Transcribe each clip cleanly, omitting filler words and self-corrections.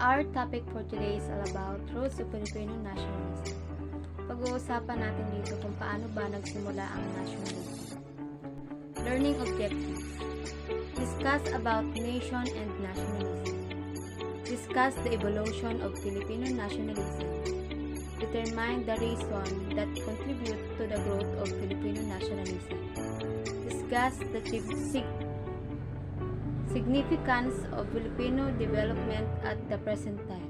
Our topic for today is all about roots of Filipino nationalism. Pag-uusapan natin dito kung paano ba nagsimula ang nationalism. Learning objectives. Discuss about nation and nationalism. Discuss the evolution of Filipino nationalism. Determine the reason that contribute to the growth of Filipino nationalism. Discuss the significance of Filipino development at the present time,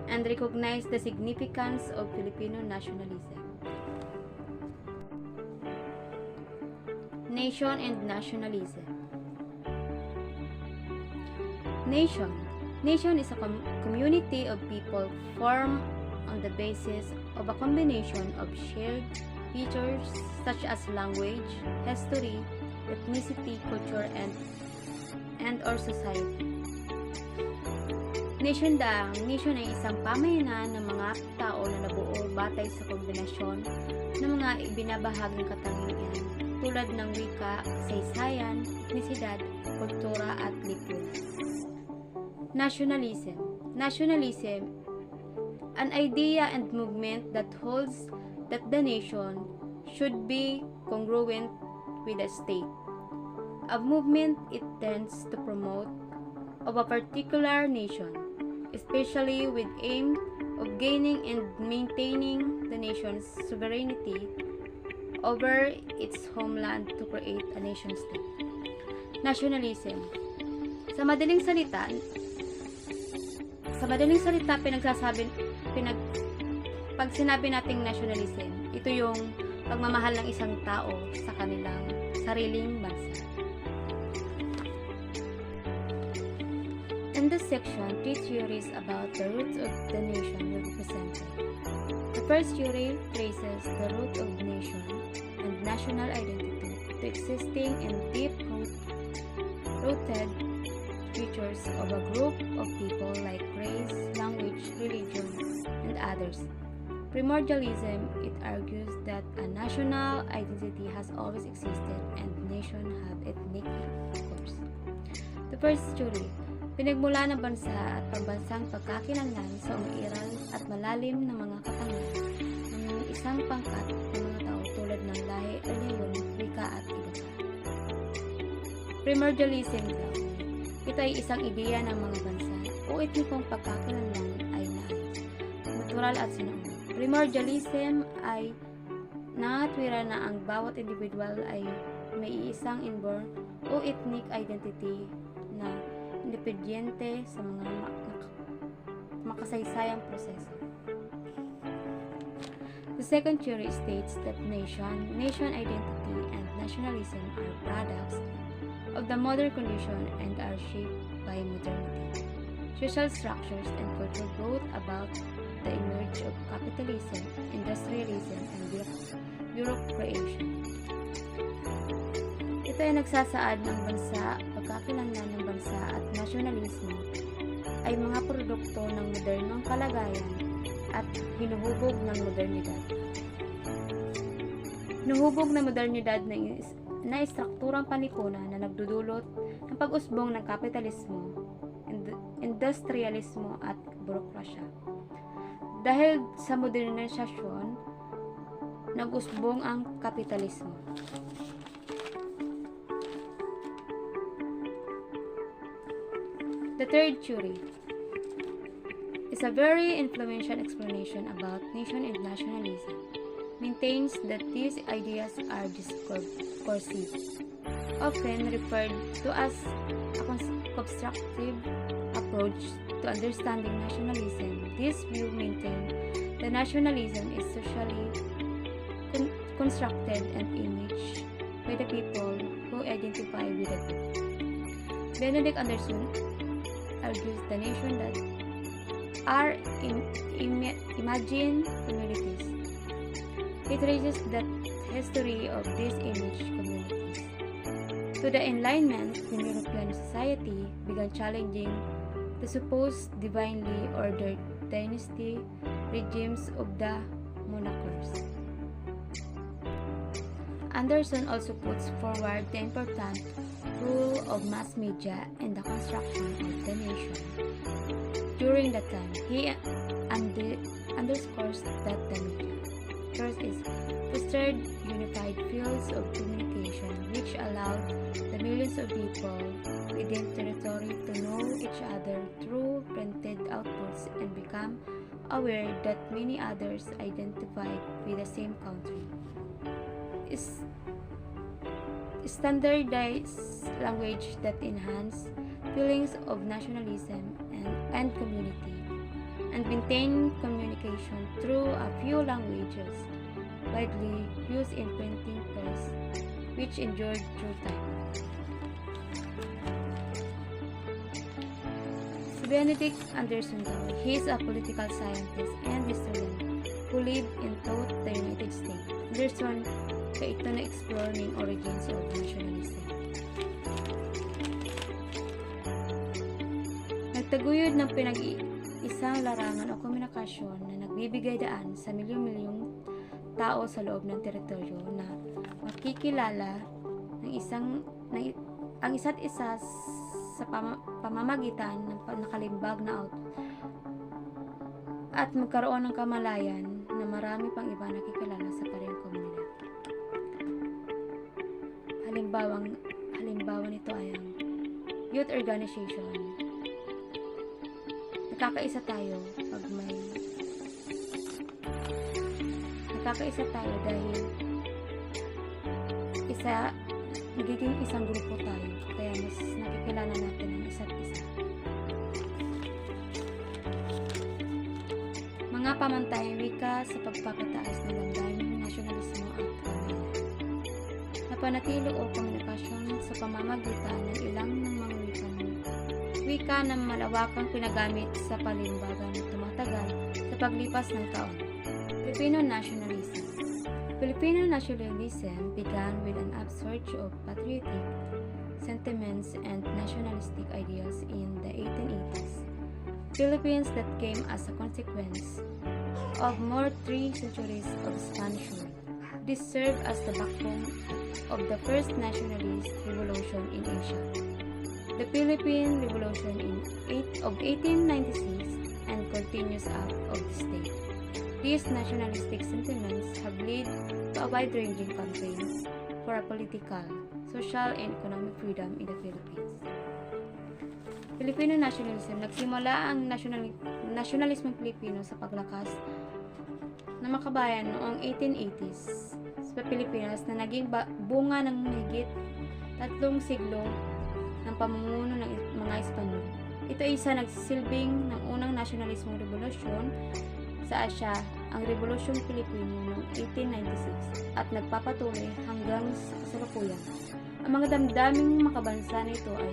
and recognize the significance of Filipino nationalism. Nation and nationalism. Nation is a community of people formed on the basis of a combination of shared features such as language, history, ethnicity, culture, and or society. Nation ay isang pamayanan ng mga tao na nabuo batay sa kombinasyon ng mga ibinabahaging katangian tulad ng wika, kasaysayan, etnisidad, kultura at lipunan. Nationalism, an idea and movement that holds that the nation should be congruent with the state. A movement it tends to promote of a particular nation, especially with aim of gaining and maintaining the nation's sovereignty over its homeland to create a nation-state. Nationalism. Sa madaling salita, pag sinabi nating nationalism, ito yung pagmamahal ng isang tao sa kanilang sariling bansa. In this section, three theories about the roots of the nation will be presented. The first theory traces the root of nation and national identity to existing and deep-rooted features of a group of people like race, language, religion, and others. Primordialism, it argues that a national identity has always existed and nations have ethnic course. The first theory, pinagmula ng bansa at pambansang pagkakilanlan sa umiiral at malalim na mga katangian ng isang pangkat ng mga tao tulad ng lahi, reliyon, wika at iba pa. Primordialism daw, ito ay isang ideya ng mga bansa o etnikong pagkakilanlan ay naayos, natural at sinuunang. Primordialism ay nangatwira na ang bawat individual ay may isang inborn o ethnic identity na independyente sa mga makasaysayang proseso. The second theory states that nation identity, and nationalism are products of the modern condition and are shaped by modernity. Social structures and culture brought about the emergence of capitalism, industrialism, and bureaucracy. Ito ay nagsasaad ng bansa, pagkakilanlan ng bansa at nasyonalismo ay mga produkto ng modernong kalagayan at hinuhubog ng modernidad. Hinuhubog ng modernidad na istrukturang panlipunan na nagdudulot ng pag-usbong ng kapitalismo, industrialismo at burokrasya. Dahil sa modernisasyon, nag-usbong ang kapitalismo. The third theory is a very influential explanation about nation and nationalism. Maintains that these ideas are discursive, often referred to as a constructive approach to understanding nationalism. This view maintains that nationalism is socially constructed and imaged by the people who identify with the group. Benedict Anderson argues the nation that are imagined communities. He traces the history of these imaged communities to the Enlightenment when European society began challenging the supposed divinely ordered dynasty regimes of the monarchs. Anderson also puts forward the important role of mass media in the construction of the nation. during that time. He underscores that the media first is fostered unified fields of communication which allowed the millions of people within territory to know each other through printed outputs and become aware that many others identified with the same country. Standardized language that enhance feelings of nationalism and community, and maintain communication through a few languages widely used in printing press, which endured through time. Benedict Anderson Dow, he is a political scientist and historian who lived and taught the United States. Anderson, kaya ito na-explore ng origins of nationalism. Nagtaguyod ng isang larangan o komunikasyon na nagbibigay daan sa milyon-milyong tao sa loob ng teritoryo na makikilala ng ang isa't isa sa pamamagitan ng nakalimbag na at magkaroon ng kamalayan na marami pang iba nakikilala sa parehong komunidad. Halimbawa nito ay ang youth organization. Nakakaisa tayo dahil nagiging isang grupo tayo, kaya mas nakikilala natin ang isa't isa. Mga pamantayang wika sa pagpapataas ng damdaming nasyonalismo at kamalayan. Napanatili o komunikasyon sa pamamagitan ng ilang ng mga wika na malawakang pinagamit sa palimbagan na tumatagal sa paglipas ng taon. Filipino nationalism. Filipino nationalism began with an upsurge of patriotic sentiments and nationalistic ideals in the 1880s. Philippines that came as a consequence of more 3 centuries of Spanish rule. This served as the backbone of the first nationalist revolution in Asia, the Philippine Revolution of 1896, and continues out of this day. These nationalistic sentiments have led to a wide-ranging campaign for a political, social, and economic freedom in the Philippines. Filipino nationalism. Nagsimula ang nasyonalismong Pilipino sa paglakas ng makabayan noong 1880s sa Pilipinas na naging bunga ng mahigit 3 siglo ng pamumuno ng mga Espanyol. Ito ay isa nagsisilbing ng unang nasyonalismong revolusyon sa Asya, ang Rebolusyong Pilipino noong 1896 at nagpapatuloy hanggang sa kasalukuyan. Ang mga damdaming makabansa nito ay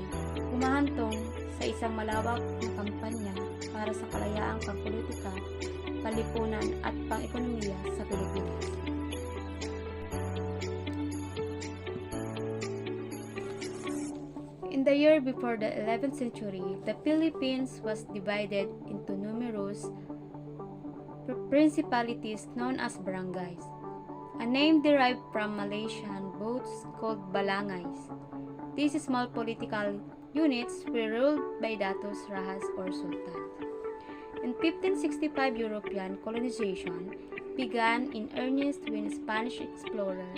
humahantong sa isang malawak na kampanya para sa kalayaang pangpolitika, panlipunan at pang-ekonomiya sa Pilipinas. In the year before the 11th century, the Philippines was divided into numerous principalities known as barangays, a name derived from Malaysian boats called balangays. These small political units were ruled by datos, rahas, or sultans. In 1565, European colonization began in earnest when Spanish explorer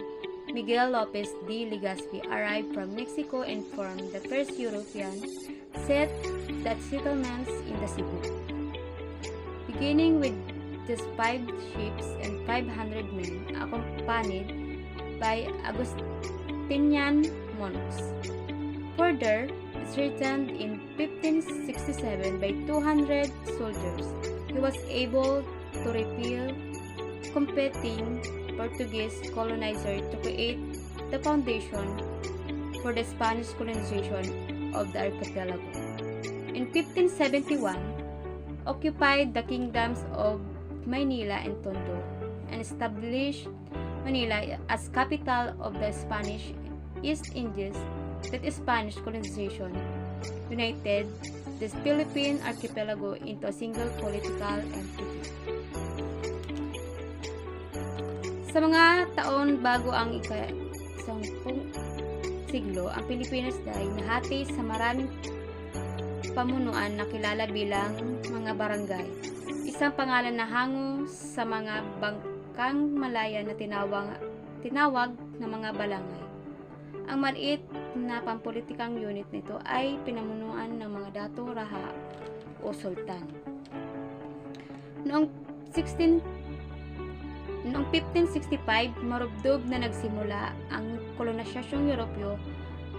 Miguel Lopez de Legazpi arrived from Mexico and formed the first European settlements in the Cebu. Beginning with just 5 ships and 500 men, accompanied by Augustinian monks. Further, strengthened in 1567 by 200 soldiers, he was able to repel competing Portuguese colonizer to create the foundation for the Spanish colonization of the archipelago. In 1571, occupied the kingdoms of Manila and Tondo and established Manila as capital of the Spanish East Indies. That Spanish colonization united the Philippine archipelago into a single political entity. Sa mga taon bago ang ika-10 siglo, ang Pilipinas ay nahati sa maraming pamunuan na kilala bilang mga barangay. Isang pangalan na hango sa mga bangkang Malaya na tinawag na mga balangay. Ang maliit na pampolitikang unit nito ay pinamunuan ng mga dato raha o sultan. Noong 1565, marubdob na nagsimula ang kolonisasyong Europeo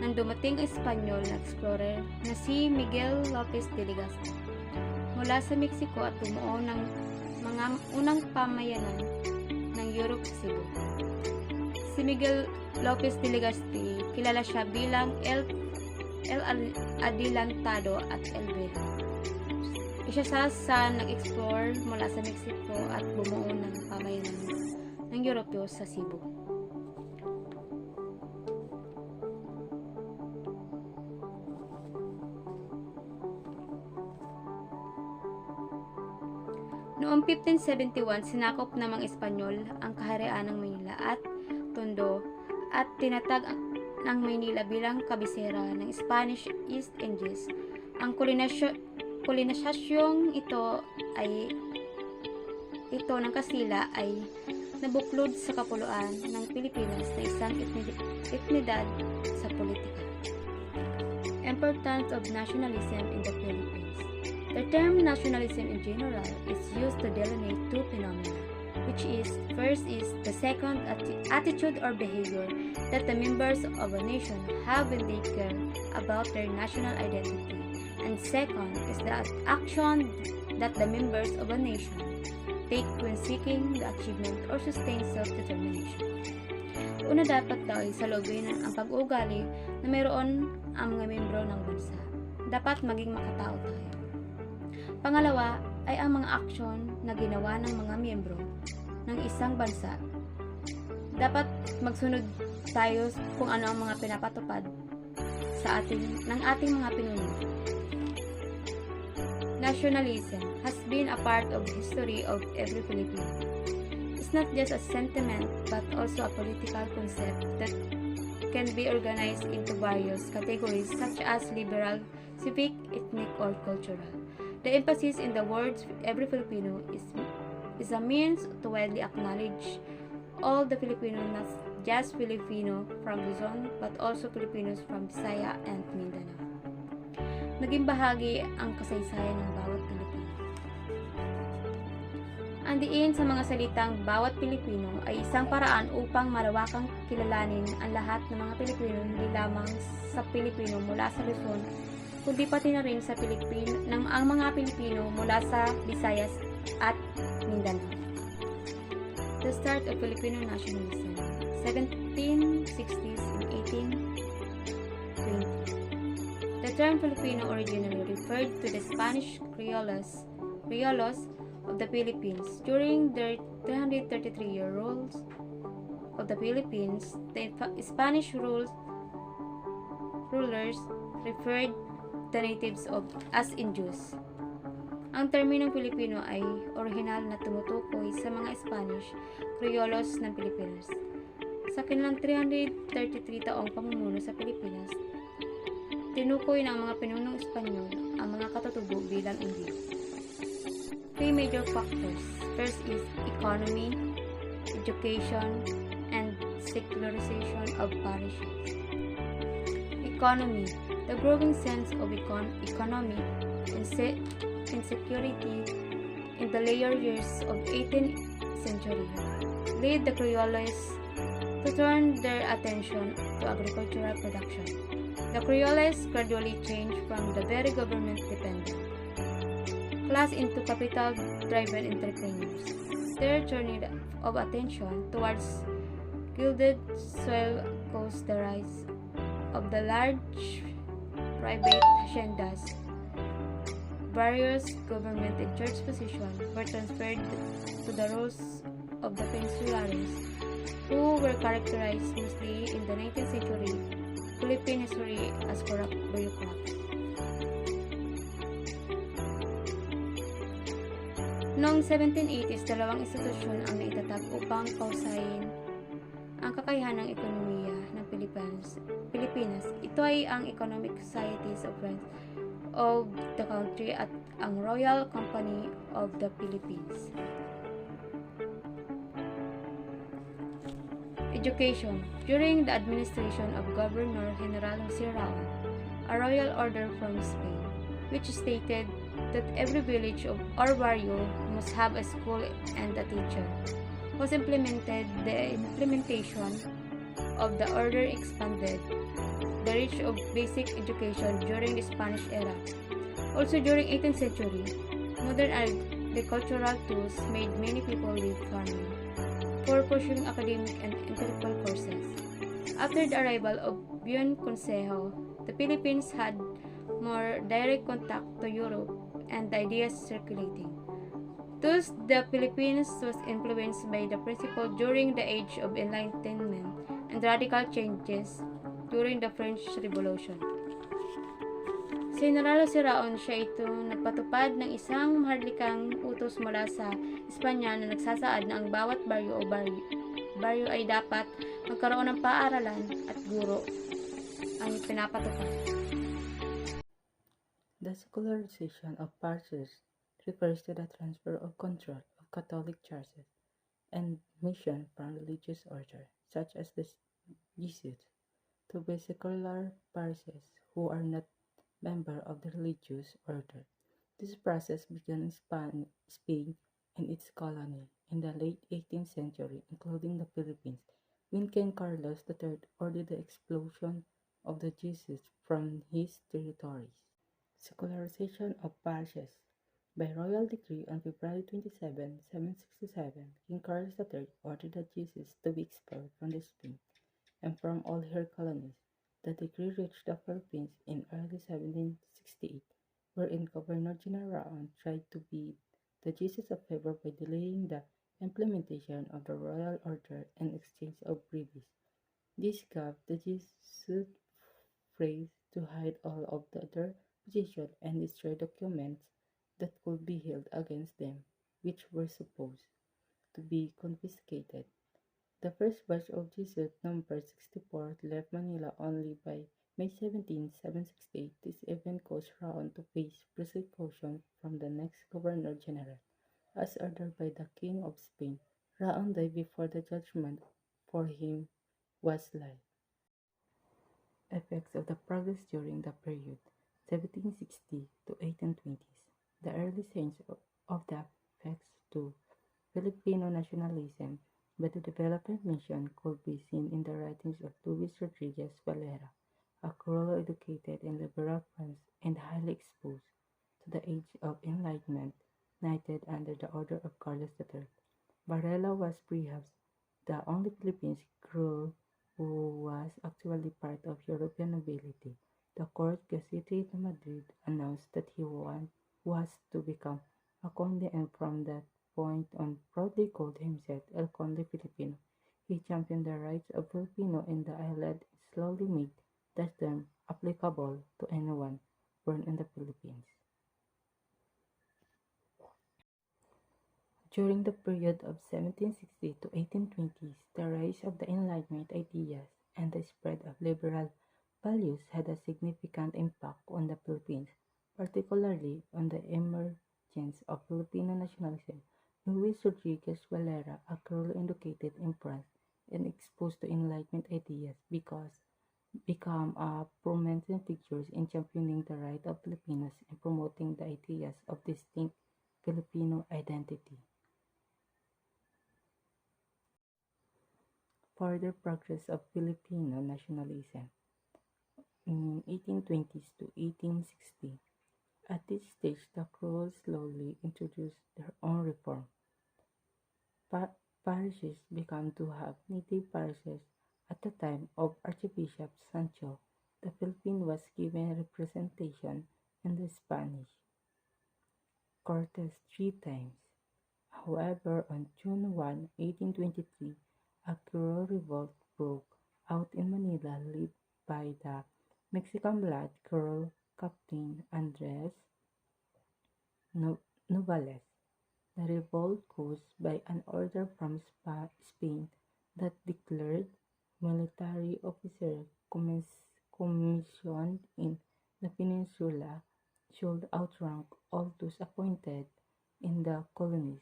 nang dumating ang Espanyol na explorer na si Miguel Lopez de Legazpi mula sa Mexico at bumuo ng mga unang pamayanan ng Europe sa Cebu. Si Miguel Lopez de Legazpi, kilala siya bilang El Adelantado at El Viejo. Isa siya sa nag-explore mula sa Mexico at bumuo ng pamayanan ng Europeo sa Cebu. Noong 1571, sinakop ng mga Espanyol ang kaharian ng Maynila at Tondo at tinatag ng Maynila bilang kabisera ng Spanish East Indies. Ang kolonisasyong ito ng Kastila ay nabuklod sa kapuluan ng Pilipinas na isang etnidad sa politika. Importance of nationalism in the Philippines. The term nationalism in general is used to delineate two phenomena, which is, first is the second attitude or behavior that the members of a nation have when they care about their national identity, and second is the action that the members of a nation take when seeking the achievement or sustained self-determination. Una, dapat daw ay salubin ang pag-uugali na mayroon ang mga membro ng bansa. Dapat maging makatao tayo. Pangalawa ay ang mga aksyon na ginawa ng mga miyembro ng isang bansa. Dapat magsunod tayo kung ano ang mga pinapatupad ng ating mga pinuno. Nationalism has been a part of the history of every Filipino. It's not just a sentiment but also a political concept that can be organized into various categories such as liberal, civic, ethnic, or cultural. The emphasis in the words every Filipino is a means to widely acknowledge all the Filipinos, not just Filipino from Luzon, but also Filipinos from Visaya and Mindanao. Naging bahagi ang kasaysayan ng bawat Pilipino. Ang diin sa mga salitang bawat Pilipino ay isang paraan upang malawakang kilalanin ang lahat ng mga Pilipino, hindi lamang sa Pilipino mula sa Luzon, kundi pati na rin sa ang mga Pilipino mula sa Visayas at Mindanao. The start of Filipino nationalism, 1760s and 1820. The term Filipino originally referred to the Spanish Criollos of the Philippines. During their 333-year rules of the Philippines, the Spanish rulers referred the natives as Indios. Ang terminong Filipino ay orihinal na tumutukoy sa mga Spanish Criollos ng Pilipinas. Sa kanilang 333 taong pamumuno sa Pilipinas, tinukoy ng mga pinunong Espanyol ang mga katutubo bilang Indio. Three major factors. First is economy, education, and secularization of parishes. Economy. The growing sense of economic insecurity in the later years of 18th century led the Criollos to turn their attention to agricultural production. The Criollos gradually changed from the very government-dependent class into capital-driven entrepreneurs. Their turning of attention towards gilded soil caused the rise of the large private haciendas. Various government and church positions were transferred to the roles of the Peninsularians, who were characterized mostly in the 19th century Philippine history as corrupt bureaucrats. Noong 1780s, dalawang institusyon ang naitatag upang pausayin ang kakayahan ng ekonomiya ng Pilipinas. Ito ay ang Economic Societies of France of the country at ang Royal Company of the Philippines. Education. During the administration of Governor General Siraon, a royal order from Spain, which stated that every village or barrio must have a school and a teacher, was implemented. The implementation of the order expanded the reach of basic education during the Spanish era. Also during 18th century, modern agricultural tools made many people leave farming for pursuing academic and intellectual courses. After the arrival of Buen Consejo, the Philippines had more direct contact to Europe and the ideas circulating. Thus, the Philippines was influenced by the principle during the Age of Enlightenment and radical changes during the French Revolution. Si General Siraon siya ito nagpatupad ng isang maharlikang utos mula sa Espanya na nagsasaad na ang bawat baryo ay dapat magkaroon ng paaralan at guro ang pinapatupad. The secularization of parishes refers to the transfer of control of Catholic churches and mission from religious order, such as the Jesuits, to be secular parishes who are not members of the religious order. This process began in Spain and its colony in the late 18th century, including the Philippines, when King Carlos III ordered the expulsion of the Jesuits from his territories. Secularization of parishes. By royal decree on February 27, 767, King Carlos III ordered the Jesuits to be expelled from Spain and from all her colonies. The decree reached the Philippines in early 1768, wherein Governor General tried to bid the Jesuits a favor by delaying the implementation of the royal order in exchange of brevies. This gave the Jesuits free to hide all of their position and destroy documents that could be held against them, which were supposed to be confiscated. The first batch of Jesuit number 64 left Manila only by May 17, 768. This event caused Raon to face persecution from the next Governor General, as ordered by the King of Spain. Raon died before the judgment for him was laid. Effects of the progress during the period 1760 to 1820s. The early signs of the effects to Filipino nationalism by the development mission could be seen in the writings of Luis Rodriguez Valera, a cruel educated in liberal France and highly exposed to the age of enlightenment, knighted under the order of Carlos III. Varela was perhaps the only Philippine cruel who was actually part of European nobility. The court Gazette de Madrid announced that he was to become a conde and from that point on proudly called himself El Conde Filipino. He championed the rights of Filipino in the island and slowly made that term applicable to anyone born in the Philippines. During the period of 1760 to 1820s, the rise of the Enlightenment ideas and the spread of liberal values had a significant impact on the Philippines, particularly on the emergence of Filipino nationalism. Luis Rodriguez Valera, a cruelly educated in France and exposed to Enlightenment ideas, became a prominent figure in championing the right of Filipinos and promoting the ideas of distinct Filipino identity. Further progress of Filipino nationalism in 1820s to 1860. At this stage, the Creoles slowly introduced their own reform. Parishes began to have native parishes. At the time of Archbishop Sancho, the Philippine was given representation in the Spanish Cortes 3 times. However, on June 1, 1823, a Creole revolt broke out in Manila led by the Mexican blood Creole Captain Andres Novales. The revolt caused by an order from Spain that declared military officers commissioned in the peninsula outrank all those appointed in the colonies.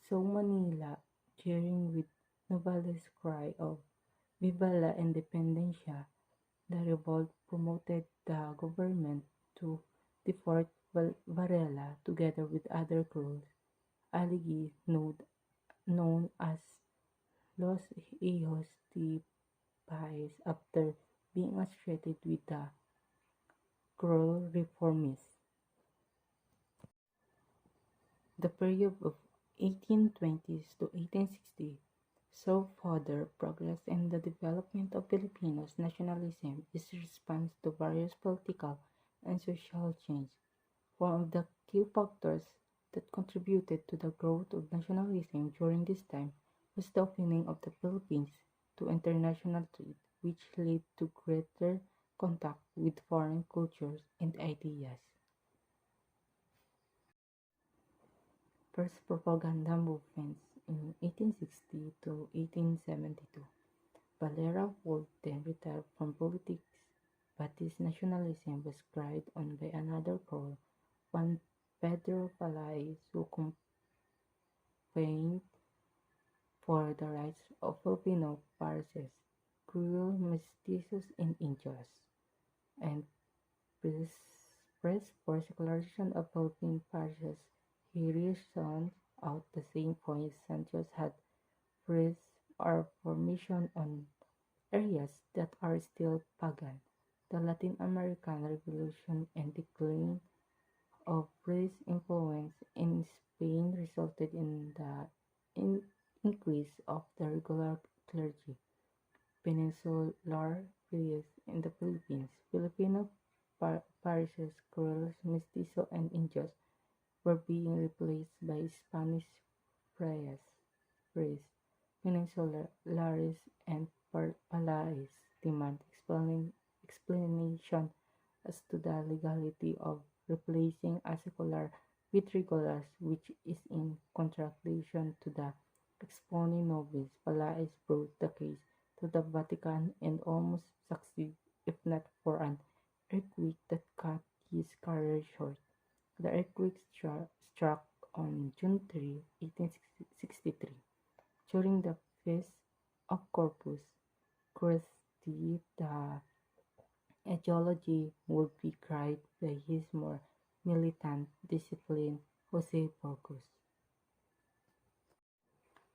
So Manila, cheering with Novales' cry of "Viva la Independencia," the revolt promoted the government to deport Varela together with other crews, allegedly known as Los Hijos de Pais after being associated with the cruel reformists. The period of 1820s to 1860 saw further progress in the development of Filipinos. Nationalism is a response to various political and social change. One of the key factors that contributed to the growth of nationalism during this time was the opening of the Philippines to international trade, which led to greater contact with foreign cultures and ideas. First propaganda movements in 1860 to 1872. Valera would then retire from politics, but his nationalism was carried on by another core, Juan Pedro Palais, who campaigned for the rights of Filipino parishes, Creole mestizos and Indios, and pressed for secularization of Philippine parishes. He reasoned out the same point Santos had pressed our formation on areas that are still pagan. The Latin American Revolution and decline of British influence in Spain resulted in the increase of the regular clergy. Peninsular areas in the Philippines, Filipino parishes, Creoles, Mestizo, and Indios were being replaced by Spanish friars, priests. Peninsulares and Palais demand explanation as to the legality of replacing a secular with regulars, which is in contradiction to the exponi nobis. Palais brought the case to the Vatican and almost succeeded, if not for an earthquake that cut his career short. The earthquake struck on June 3, 1863, during the Feast of Corpus Christi. The etiology would be cried by his more militant disciple Jose Borges.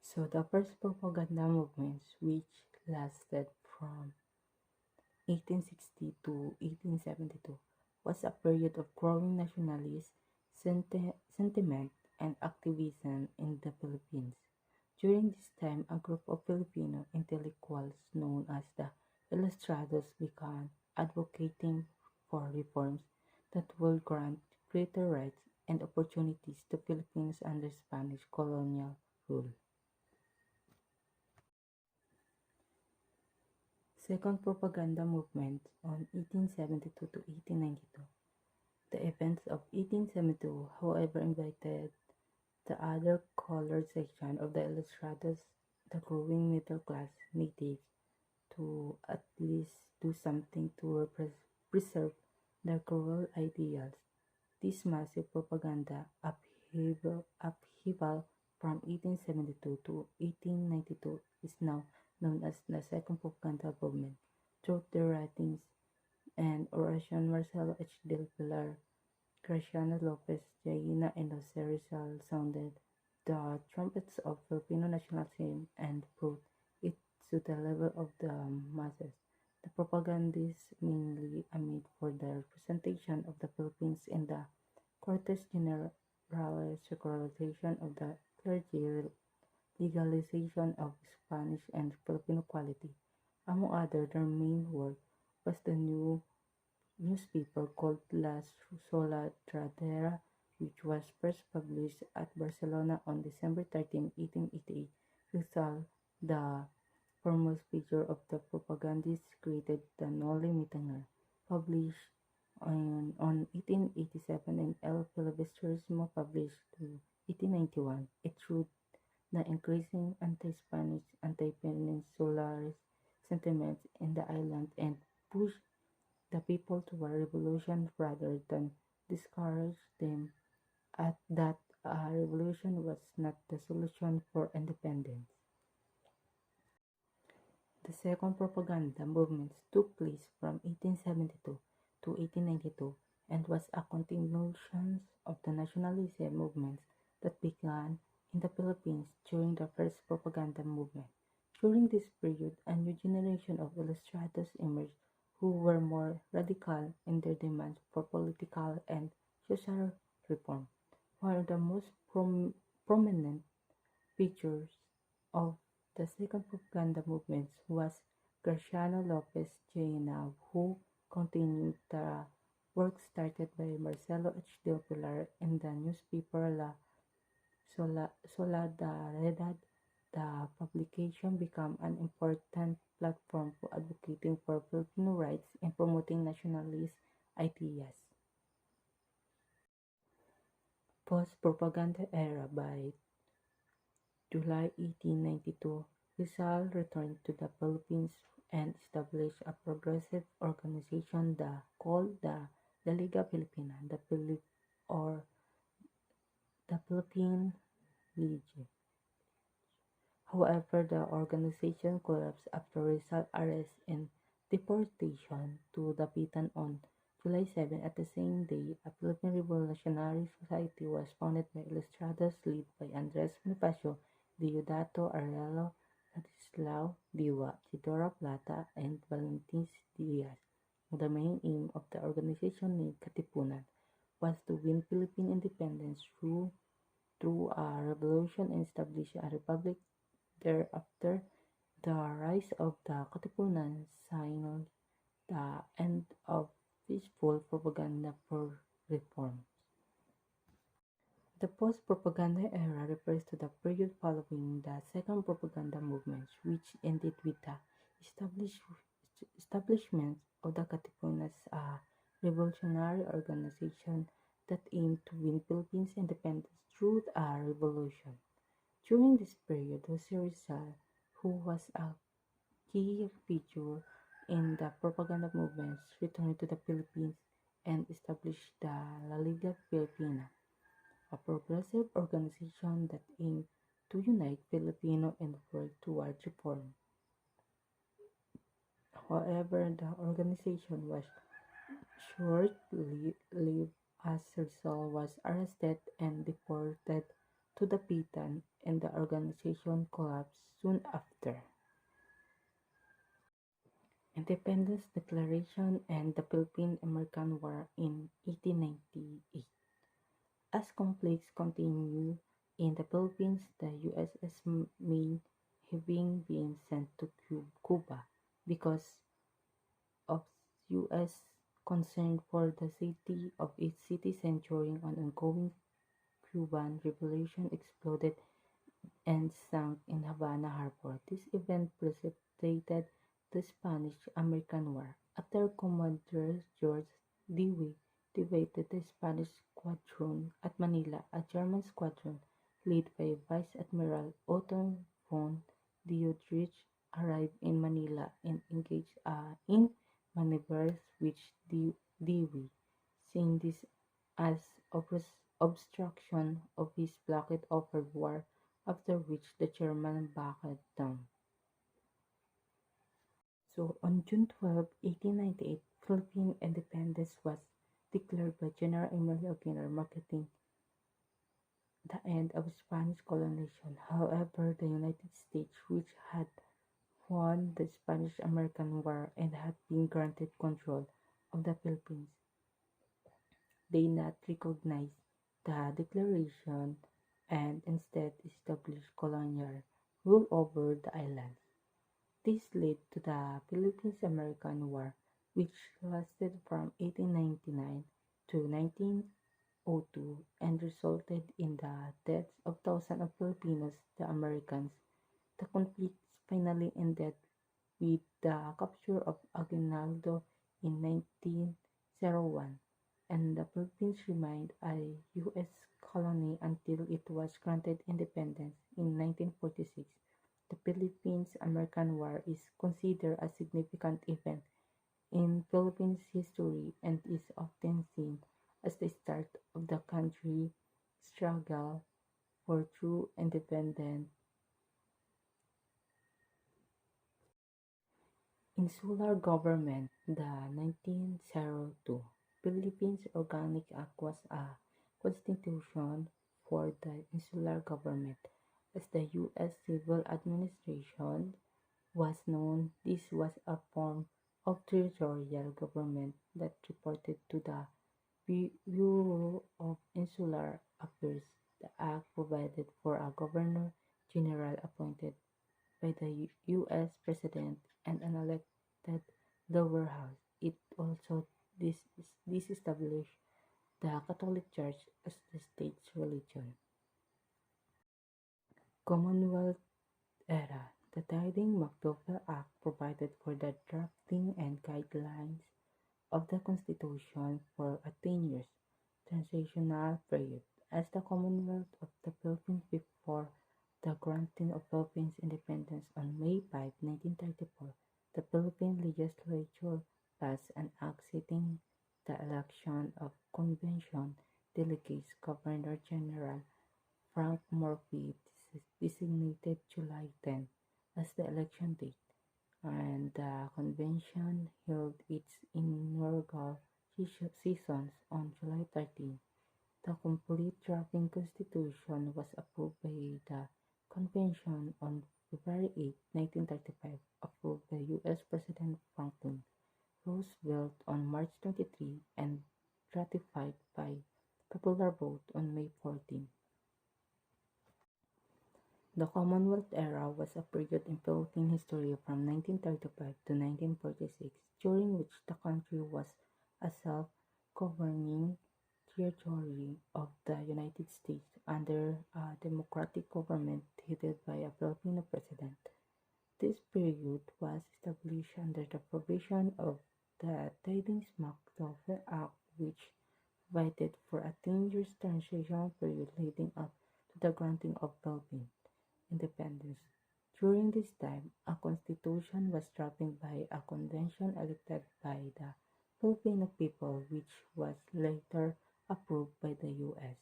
So the first propaganda movements, which lasted from 1860 to 1872, was a period of growing nationalist sentiment and activism in the Philippines. During this time, a group of Filipino intellectuals known as the Ilustrados began advocating for reforms that will grant greater rights and opportunities to Filipinos under Spanish colonial rule. Second propaganda movement on 1872 to 1892. The events of 1872, however, invited the other colored section of the Ilustrados, the growing middle class natives, to at least do something to preserve their cruel ideals. This massive propaganda upheaval from 1872 to 1892 is now known as the Second Propaganda Movement. Through their writings and oration, Marcelo H. del Pilar, Graciano Lopez, Jaina, and Jose Rizal sounded the trumpets of Filipino nationalism and brought it to the level of the masses. The propagandists mainly aimed for the representation of the Philippines in the Cortes Generales, secularization of the clergy, legalization of Spanish and Filipino quality. Among other, their main work was the new newspaper called La Soladradera, which was first published at Barcelona on December 13, 1888. Rizal, the foremost figure of the propagandists, created the Noli Me Tangere, published on 1887, and El Filibusterismo, published to 1891. It showed the increasing anti-Spanish, anti-peninsular sentiments in the island and pushed the people toward revolution rather than discouraged them at that a revolution was not the solution for independence. The second propaganda movement took place from 1872 to 1892 and was a continuation of the nationalism movements that began in the Philippines during the first propaganda movement. During this period, a new generation of illustrators emerged who were more radical in their demands for political and social reform, while the most prominent features of the second propaganda movement was Graciano Lopez Jaena, who continued the work started by Marcelo H. Del Pilar in the newspaper La Solidaridad. The publication became an important platform for advocating for Filipino rights and promoting nationalist ideas. Post-propaganda era by July 1892, Rizal returned to the Philippines and established a progressive organization called the Liga Filipina, or the Philippine League. However, the organization collapsed after Rizal's arrest and deportation to Dapitan on July 7. At the same day, a Philippine Revolutionary Society was founded by illustrators led by Andres Bonifacio, Deodato Arellano, Ladislao Diwa, Chidora Plata, and Valentin Diaz. The main aim of the organization named Katipunan was to win Philippine independence through a revolution and establish a republic. Thereafter, the rise of the Katipunan signaled the end of peaceful propaganda for reform. The post-propaganda era refers to the period following the second propaganda movement, which ended with the establishment of the Katipunan as a revolutionary organization that aimed to win Philippines independence through a revolution. During this period, Jose Rizal, who was a key figure in the propaganda movements, returned to the Philippines and established the La Liga Filipina, a progressive organization that aimed to unite Filipino and work towards reform. However, the organization was short-lived as Rizal was arrested and deported to the Pitan, and the organization collapsed soon after. Independence Declaration and the Philippine-American War in 1898. As conflicts continued in the Philippines, the USS Maine having been sent to Cuba because of U.S. concern for the safety of its citizens during an ongoing Cuban Revolution, exploded and sank in Havana Harbor. This event precipitated the Spanish-American War. After Commodore George Dewey defeated the Spanish squadron at Manila, a German squadron led by Vice Admiral Otto von Diedrich arrived in Manila and engaged in maneuvers which Dewey, seeing this as obstruction of his blockade, offered war, after which the German backed down. So on June 12, 1898, Philippine independence was declared by General Emilio Aguinaldo, marking the end of Spanish colonization. However, the United States, which had won the Spanish-American War and had been granted control of the Philippines, did not recognize the declaration and instead established colonial rule over the islands. This led to the Philippines-American War, which lasted from 1899 to 1902 and resulted in the deaths of thousands of Filipinos, the Americans. The conflict finally ended with the capture of Aguinaldo in 1901, and the Philippines remained a U.S. colony until it was granted independence in 1946. The Philippines-American War is considered a significant event in Philippines history and is often seen as the start of the country's struggle for true independence. Insular government. The 1902 Philippines Organic Act was a constitution for the insular government. As the U.S. civil administration was known, this was a form of territorial government that reported to the Bureau of Insular Affairs. The act provided for a governor general appointed by the U.S. President and an elected lower house. It also disestablished the Catholic Church as the state's religion. Commonwealth era. The Tithing-McDowell Act provided for the drafting and guidelines of the Constitution for a 10 years transitional period. As the Commonwealth of the Philippines before the granting of Philippines independence on May 5, 1934, the Philippine legislature passed an act setting the election of convention delegates. Governor General Frank Murphy designated July 10 as the election date, and the convention held its inaugural sessions on July 13. The complete drafting constitution was approved by the convention on February 8, 1935, approved by U.S. President Franklin Roosevelt on March 23, and ratified by popular vote on May 14. The Commonwealth era was a period in Philippine history from 1935 to 1946, during which the country was a self-governing territory of the United States under a democratic government headed by a Filipino president. This period was established under the provision of the Tydings-McDowell Act, which provided for a 10 years transition period leading up to the granting of Philippine independence. During this time, a constitution was drafted by a convention elected by the Filipino people, which was later approved by the U.S.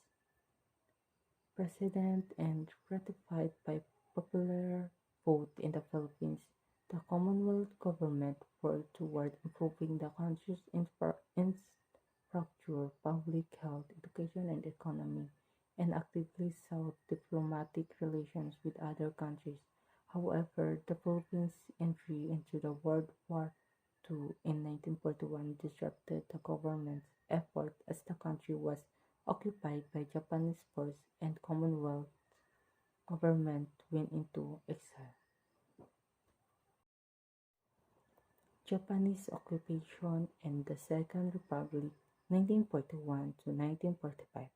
President and ratified by popular vote in the Philippines. The Commonwealth government worked toward improving the country's infrastructure, public health, education, and economy, and actively sought diplomatic relations with other countries. However, the Philippines' entry into the World War II in 1941 disrupted the government's effort as the country was occupied by Japanese forces and Commonwealth government went into exile. Japanese occupation and the Second Republic, 1941 to 1945.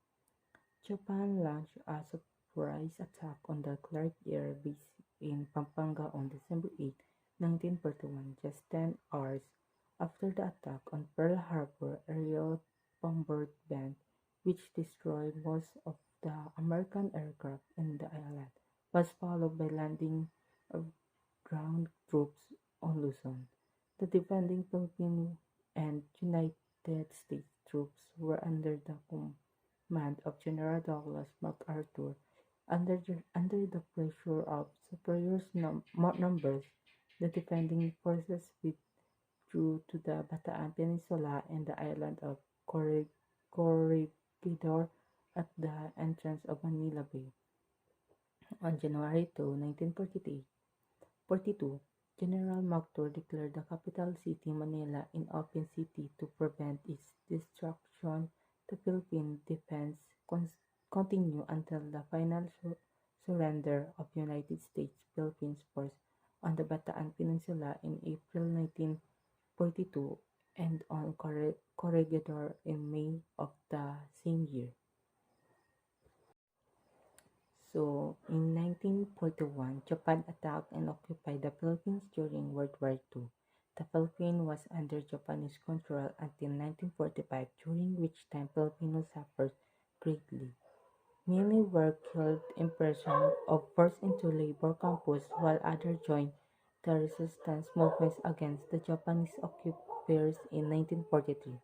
Japan launched a surprise attack on the Clark Air Base in Pampanga on December 8, 1941, just 10 hours after the attack on Pearl Harbor. Aerial bombardment, which destroyed most of the American aircraft in the island, was followed by landing of ground troops on Luzon. The defending Philippine and United States troops were under the command of General Douglas MacArthur. Under the pressure of superior numbers, the defending forces withdrew to the Bataan Peninsula and the island of Corregidor at the entrance of Manila Bay. On January 2, 1942, General MacArthur declared the capital city, Manila, an open city to prevent its destruction. The Philippine defense continued until the final surrender of United States Philippines force on the Bataan Peninsula in April 1942 and on Corregidor in May of the same year. So, in 1941, Japan attacked and occupied the Philippines during World War II. The Philippines was under Japanese control until 1945, during which time Filipinos suffered greatly. Many were killed in prison or forced into labor camps, while others joined the resistance movements against the Japanese occupiers in 1943.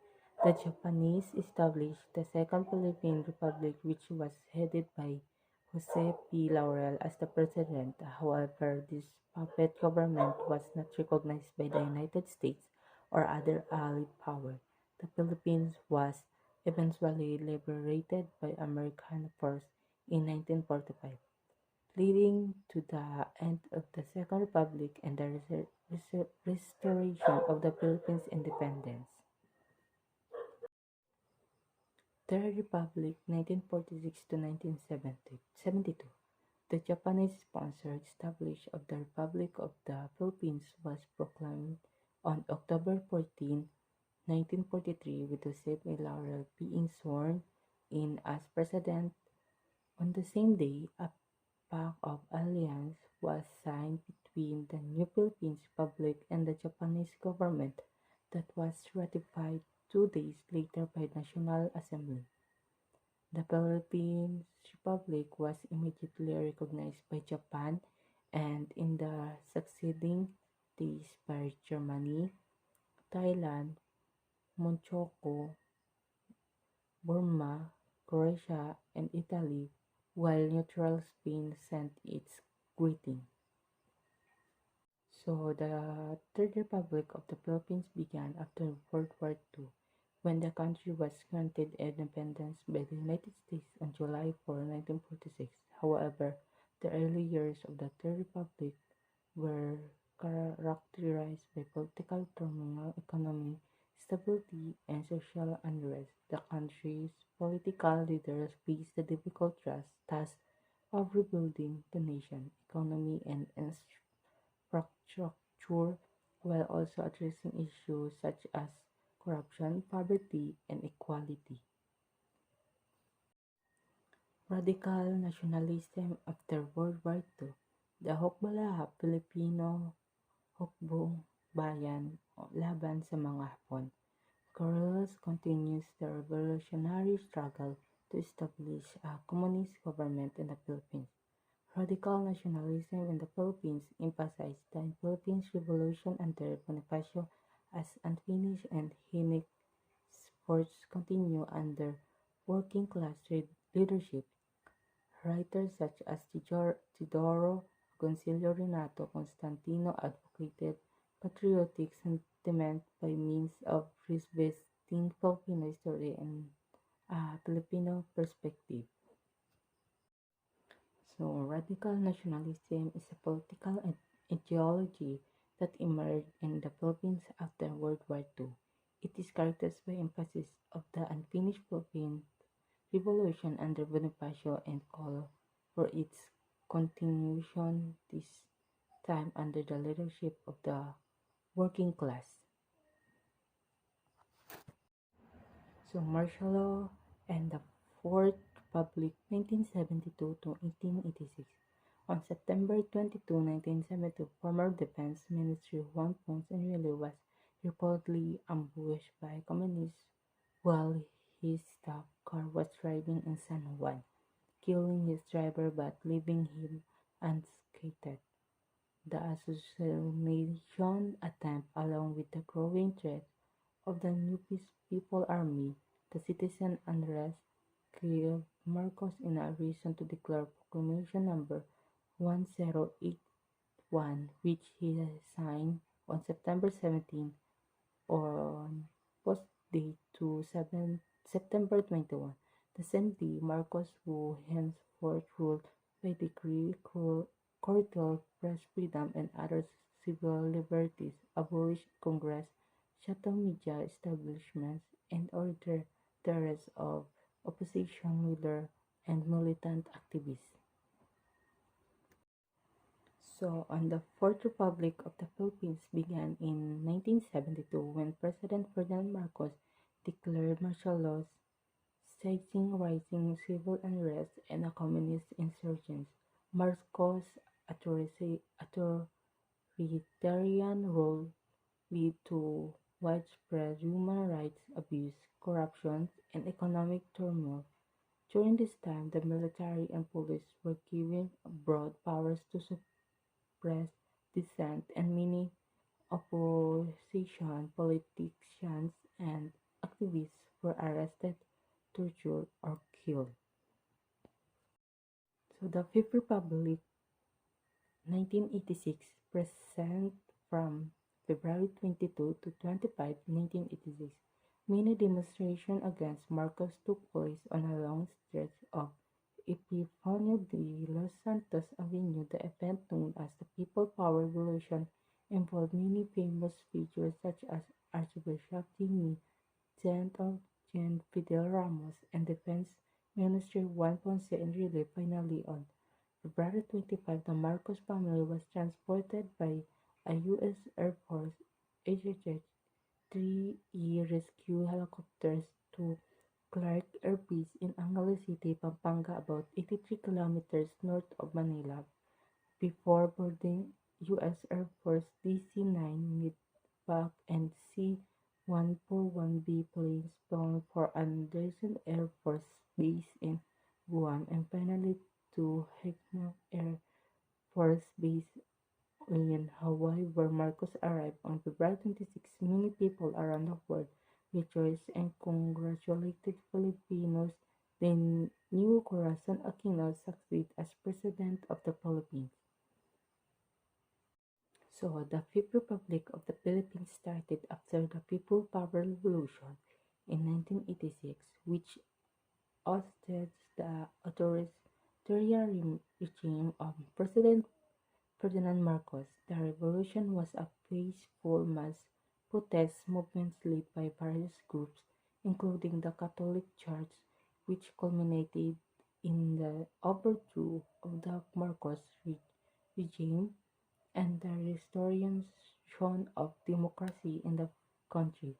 The Japanese established the Second Philippine Republic, which was headed by Jose P. Laurel as the president. However, this puppet government was not recognized by the United States or other allied powers. The Philippines was eventually liberated by American force in 1945, leading to the end of the Second Republic and the restoration of the Philippines' independence. Third Republic, 1946 to 1972. The Japanese-sponsored establishment of the Republic of the Philippines was proclaimed on October 14, 1943, with Jose P. Laurel being sworn in as president. On the same day, a pact of alliance was signed between the new Philippines Republic and the Japanese government that was ratified 2 days later by the National Assembly. The Philippines Republic was immediately recognized by Japan and in the succeeding days by Germany, Thailand, Monchoco, Burma, Croatia, and Italy, while neutral Spain sent its greeting. So the Third Republic of the Philippines began after World War II, when the country was granted independence by the United States on July 4, 1946. However, the early years of the Third Republic were characterized by political turmoil, economic instability, and social unrest. The country's political leaders faced the difficult task of rebuilding the nation, economy, and infrastructure, while also addressing issues such as corruption, poverty, and equality. Radical nationalism after World War II. The Hukbala Filipino Hukbong Bayan o Laban sa mga Hapon. Guerrillas continues the revolutionary struggle to establish a communist government in the Philippines. Radical nationalism in the Philippines emphasized the Philippines Revolution under Bonifacio as unfinished and Hennig efforts continue under working class leadership. Writers such as Teodoro Agoncillo Renato Constantino advocated patriotic sentiment by means of revisiting Filipino history and a Filipino perspective. So, radical nationalism is a political ideology that emerged in the Philippines after World War II. It is characterized by emphasis of the unfinished Philippine Revolution under Bonifacio and call for its continuation this time under the leadership of the working class. So martial law and the Fourth Republic 1972 to 1886. On September 22, 1972, former Defense Ministry Juan Ponce Enrile was reportedly ambushed by communists while his staff car was driving in San Juan, killing his driver but leaving him unscathed. The assassination attempt, along with the growing threat of the new People Army, the citizen unrest, gave Marcos in a reason to declare Proclamation Number 1081, which he signed on September 17 or on post date to September 21. The same day, Marcos, who henceforth ruled by decree, curtailed press freedom and other civil liberties, abolished Congress, shut down media establishments, and ordered the arrest of opposition leaders and militant activists. So, on the Fourth Republic of the Philippines began in 1972 when President Ferdinand Marcos declared martial law, citing rising civil unrest and a communist insurgence. Marcos' authoritarian rule led to widespread human rights abuse, corruption, and economic turmoil. During this time, the military and police were given broad powers to suppress dissent, and many opposition politicians and activists Fifth Republic, 1986, present from February 22 to 25, 1986. Many demonstrations against Marcos took place on a long stretch of Epifanio de los Santos Avenue. The event, known as the People Power Revolution, involved many famous figures such as Archbishop Jimmy General Jean Fidel Ramos and Defense Minister Juan Ponce Enrile. Finally, on February 25, the Marcos family was transported by a U.S. Air Force HH-3E rescue helicopters to Clark Air Base in Angeles City, Pampanga, about 83 kilometers north of Manila. Before boarding, U.S. Air Force DC-9 Midpack and C-141B planes bound for Andersen Air Force Base in Guam and finally to Heckma Air Force Base in Hawaii, where Marcos arrived on February 26. Many people around the world rejoiced and congratulated Filipinos. They knew Corazon Aquino succeed as President of the Philippines. So, the Fifth Republic of the Philippines started after the People Power Revolution in 1986, which ousted the authoritarian regime of President Ferdinand Marcos. The revolution was a peaceful mass protest movement led by various groups, including the Catholic Church, which culminated in the overthrow of the Marcos regime and the restoration of democracy in the country.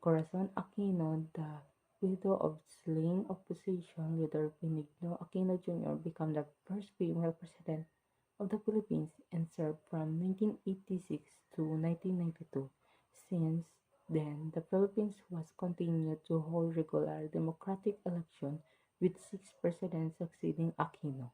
Corazon Aquino, the widow of slain opposition leader Benigno Aquino Jr., became the first female president of the Philippines and served from 1986 to 1992. Since then, the Philippines was continued to hold regular democratic elections with six presidents succeeding Aquino.